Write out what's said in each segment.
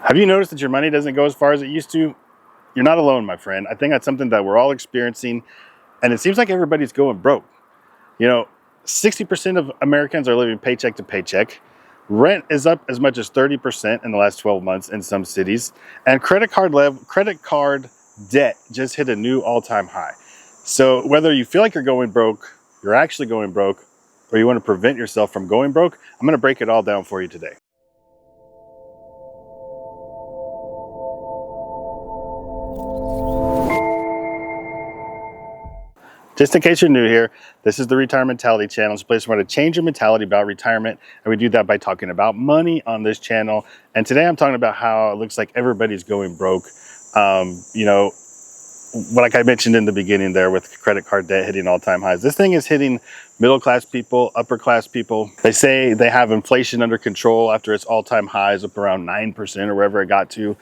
Have you noticed that your money doesn't go as far as it used to? You're not alone, my friend. I think that's something that we're all experiencing, and it seems like everybody's going broke. You know, 60% of Americans are living paycheck to paycheck. Rent is up as much as 30% in the last 12 months in some cities, and credit card debt just hit a new all-time high. So whether you feel like you're going broke, you're actually going broke, or you want to prevent yourself from going broke, I'm going to break it all down for you today. Just in case you're new here, this is the Retirement Mentality channel. It's a place where we want to change your mentality about retirement, and we do that by talking about money on this channel. And today I'm talking about how it looks like everybody's going broke. Like I mentioned in the beginning there with credit card debt hitting all-time highs. This thing is hitting middle-class people, upper-class people. They say they have inflation under control after its all-time highs up around 9% or wherever it got to.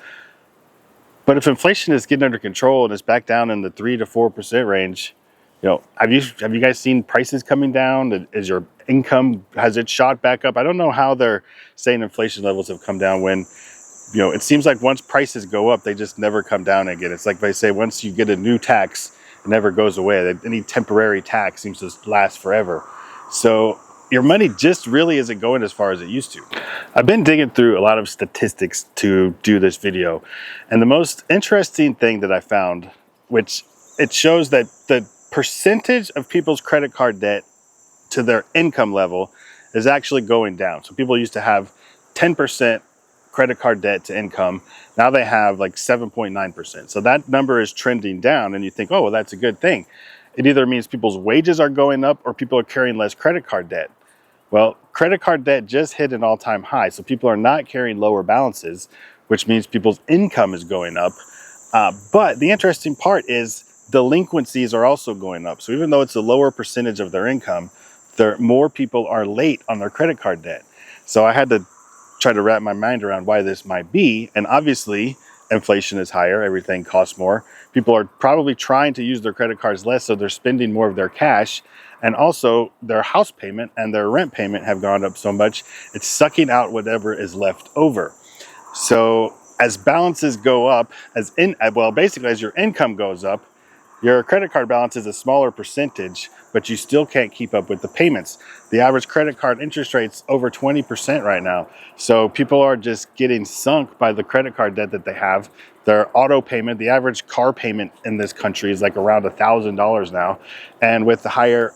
But if inflation is getting under control and it's back down in the 3 to 4% range, have you guys seen prices coming down? Is your income, has it shot back up? I don't know how they're saying inflation levels have come down when, it seems like once prices go up, they just never come down again. It's like they say, once you get a new tax, it never goes away. Any temporary tax seems to last forever. So your money just really isn't going as far as it used to. I've been digging through a lot of statistics to do this video. And the most interesting thing that I found, which it shows that the percentage of people's credit card debt to their income level is actually going down. So people used to have 10% credit card debt to income. Now they have like 7.9%. So that number is trending down, and you think, oh, well, that's a good thing. It either means people's wages are going up or people are carrying less credit card debt. Well, credit card debt just hit an all-time high. So people are not carrying lower balances, which means people's income is going up. But the interesting part is delinquencies are also going up. So even though it's a lower percentage of their income, more people are late on their credit card debt. So I had to try to wrap my mind around why this might be. And obviously, inflation is higher. Everything costs more. People are probably trying to use their credit cards less, so they're spending more of their cash. And also, their house payment and their rent payment have gone up so much, it's sucking out whatever is left over. So as balances go up, basically as your income goes up, your credit card balance is a smaller percentage, but you still can't keep up with the payments. The average credit card interest rate's over 20% right now. So people are just getting sunk by the credit card debt that they have. Their auto payment, the average car payment in this country is like around $1,000 now. And with the higher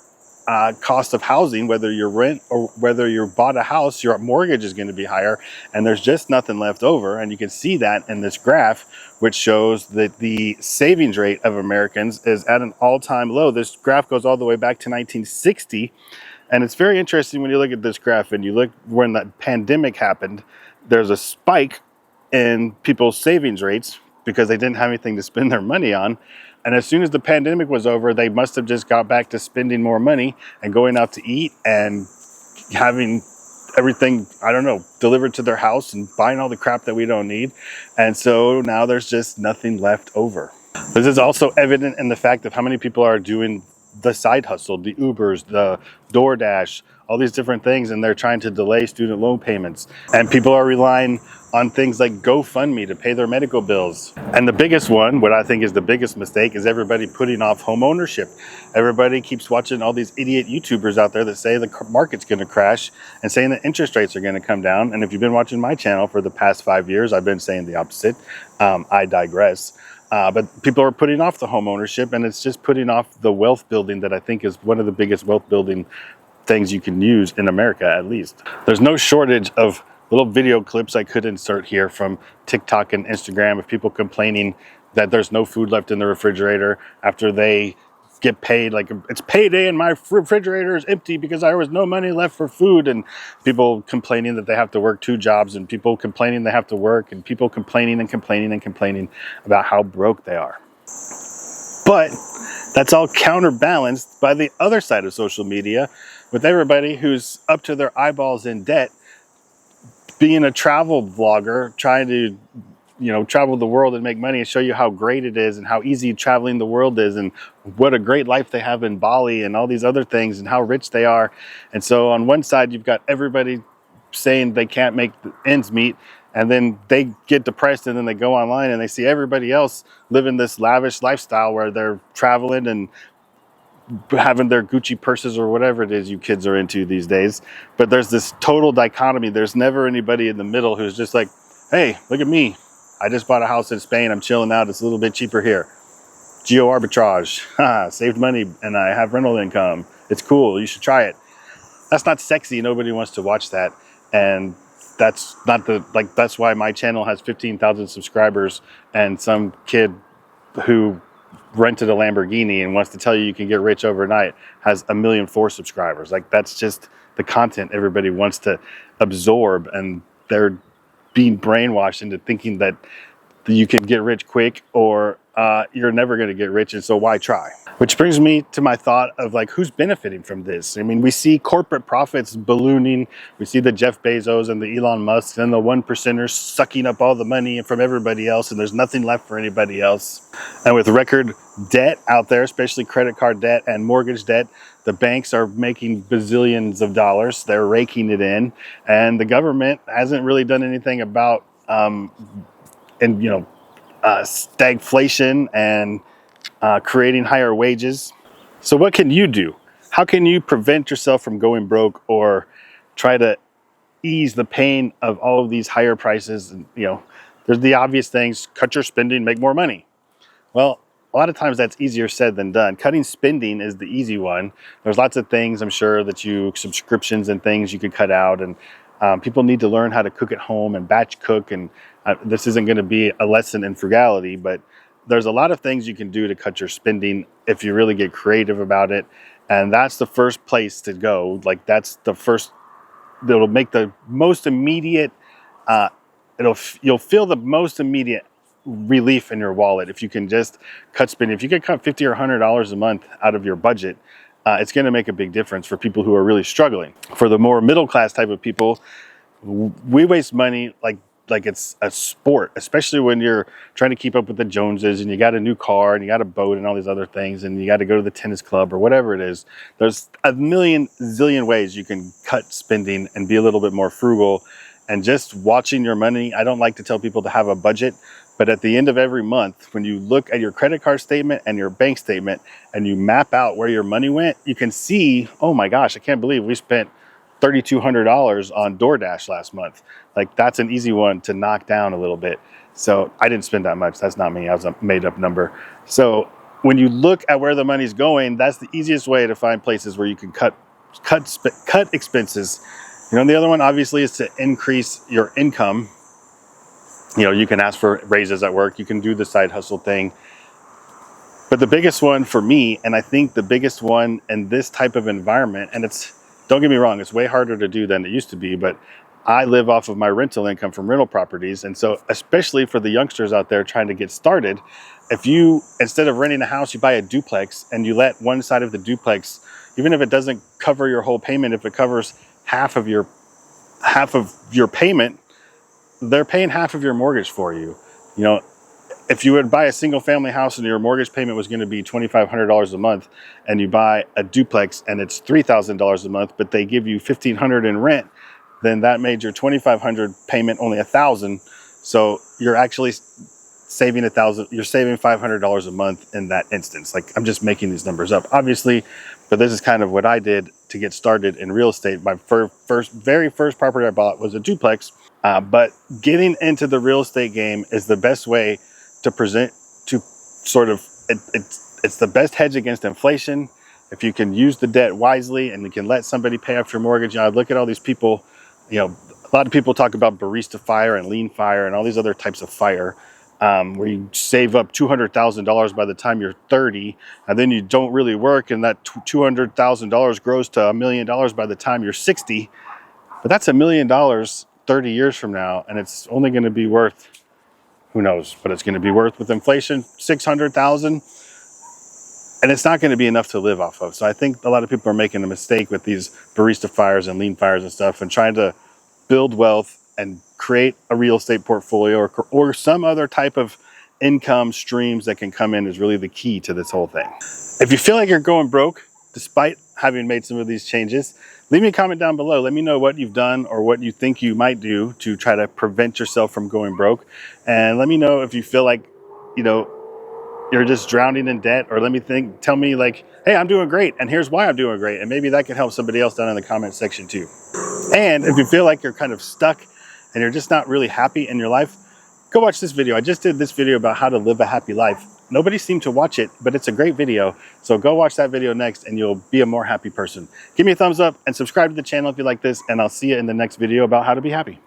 cost of housing, whether you rent or whether you bought a house, your mortgage is going to be higher, and there's just nothing left over. And you can see that in this graph, which shows that the savings rate of Americans is at an all-time low. This graph goes all the way back to 1960, and it's very interesting when you look at this graph and you look when the pandemic happened. There's a spike in people's savings rates because they didn't have anything to spend their money on. And as soon as the pandemic was over, they must have just got back to spending more money and going out to eat and having everything, delivered to their house and buying all the crap that we don't need. And so now there's just nothing left over. This is also evident in the fact of how many people are doing the side hustle, the Ubers, the DoorDash, all these different things, and they're trying to delay student loan payments. And people are relying on things like GoFundMe to pay their medical bills. And the biggest one, what I think is the biggest mistake, is everybody putting off home ownership. Everybody keeps watching all these idiot YouTubers out there that say the market's going to crash and saying that interest rates are going to come down. And if you've been watching my channel for the past 5 years, I've been saying the opposite. I digress. But people are putting off the home ownership, and it's just putting off the wealth building that I think is one of the biggest wealth building things you can use in America, at least. There's no shortage of little video clips I could insert here from TikTok and Instagram of people complaining that there's no food left in the refrigerator after they get paid. Like, it's payday and my refrigerator is empty because there was no money left for food, and people complaining that they have to work 2 jobs, and people complaining they have to work, and people complaining and complaining and complaining about how broke they are. But that's all counterbalanced by the other side of social media, with everybody who's up to their eyeballs in debt, being a travel vlogger, trying to travel the world and make money and show you how great it is and how easy traveling the world is and what a great life they have in Bali and all these other things and how rich they are. And so on one side, you've got everybody saying they can't make the ends meet, And then they get depressed, and then they go online and they see everybody else living this lavish lifestyle where they're traveling and having their Gucci purses or whatever it is you kids are into these days. But there's this total dichotomy. There's never anybody in the middle who's just like, hey, look at me. I just bought a house in Spain. I'm chilling out. It's a little bit cheaper here. Geo arbitrage. Saved money and I have rental income. It's cool. You should try it. That's not sexy. Nobody wants to watch that. And that's not that's why my channel has 15,000 subscribers, and some kid who rented a Lamborghini and wants to tell you can get rich overnight has 1,000,004 subscribers. Like, that's just the content everybody wants to absorb, and they're being brainwashed into thinking that you can get rich quick, or you're never going to get rich, and so why try? Which brings me to my thought of like, who's benefiting from this? I mean, we see corporate profits ballooning. We see the Jeff Bezos and the Elon Musk and the 1%ers sucking up all the money from everybody else, and there's nothing left for anybody else. And with record debt out there, especially credit card debt and mortgage debt, the banks are making bazillions of dollars. They're raking it in, and the government hasn't really done anything about stagflation and creating higher wages. So what can you do? How can you prevent yourself from going broke, or try to ease the pain of all of these higher prices? And, there's the obvious things: cut your spending, make more money. Well, a lot of times that's easier said than done. Cutting spending is the easy one. There's lots of things, I'm sure, subscriptions and things you could cut out. And people need to learn how to cook at home and batch cook. And this isn't going to be a lesson in frugality, but there's a lot of things you can do to cut your spending if you really get creative about it. And that's the first place to go. Like, that's the first, that'll make the most immediate, you'll feel the most immediate relief in your wallet if you can just cut spending. If you can cut $50 or $100 a month out of your budget, it's going to make a big difference for people who are really struggling. For the more middle class type of people, we waste money like it's a sport, especially when you're trying to keep up with the Joneses, and you got a new car and you got a boat and all these other things, and you got to go to the tennis club or whatever it is. There's a million zillion ways you can cut spending and be a little bit more frugal. And just watching your money, I don't like to tell people to have a budget, but at the end of every month, when you look at your credit card statement and your bank statement and you map out where your money went, you can see, oh my gosh, I can't believe we spent $3,200 on DoorDash last month. Like, that's an easy one to knock down a little bit. So I didn't spend that much. That's not me. I was a made up number. So when you look at where the money's going, that's the easiest way to find places where you can cut expenses. And the other one obviously is to increase your income. You can ask for raises at work. You can do the side hustle thing. But the biggest one for me, and I think the biggest one in this type of environment, and don't get me wrong, it's way harder to do than it used to be, but I live off of my rental income from rental properties. And so especially for the youngsters out there trying to get started, if you, instead of renting a house, you buy a duplex and you let one side of the duplex, even if it doesn't cover your whole payment, if it covers half of your payment, they're paying half of your mortgage for you. If you would buy a single family house and your mortgage payment was going to be $2,500 a month, and you buy a duplex and it's $3,000 a month, but they give you $1,500 in rent, then that made your $2,500 payment only $1,000. So you're actually saving $1,000. You're saving $500 a month in that instance. Like, I'm just making these numbers up, obviously, but this is kind of what I did to get started in real estate. My very first property I bought was a duplex, but getting into the real estate game is the best way to it's the best hedge against inflation. If you can use the debt wisely and you can let somebody pay off your mortgage. I look at all these people, a lot of people talk about barista fire and lean fire and all these other types of fire, where you save up $200,000 by the time you're 30, and then you don't really work, and that $200,000 grows to $1 million by the time you're 60. But that's $1 million 30 years from now, and it's only going to be worth, who knows, but it's going to be worth, with inflation, $600,000, and it's not going to be enough to live off of. So I think a lot of people are making a mistake with these barista fires and lean fires and stuff, and trying to build wealth and create a real estate portfolio or some other type of income streams that can come in is really the key to this whole thing. If you feel like you're going broke, despite having made some of these changes, Leave me a comment down below. Let me know what you've done or what you think you might do to try to prevent yourself from going broke. And let me know if you feel like, you know, you're just drowning in debt, or tell me like, hey, I'm doing great and here's why I'm doing great. And maybe that can help somebody else down in the comment section too. And if you feel like you're kind of stuck and you're just not really happy in your life, go watch this video. I just did this video about how to live a happy life. Nobody seemed to watch it, but it's a great video. So go watch that video next and you'll be a more happy person. Give me a thumbs up and subscribe to the channel if you like this, and I'll see you in the next video about how to be happy.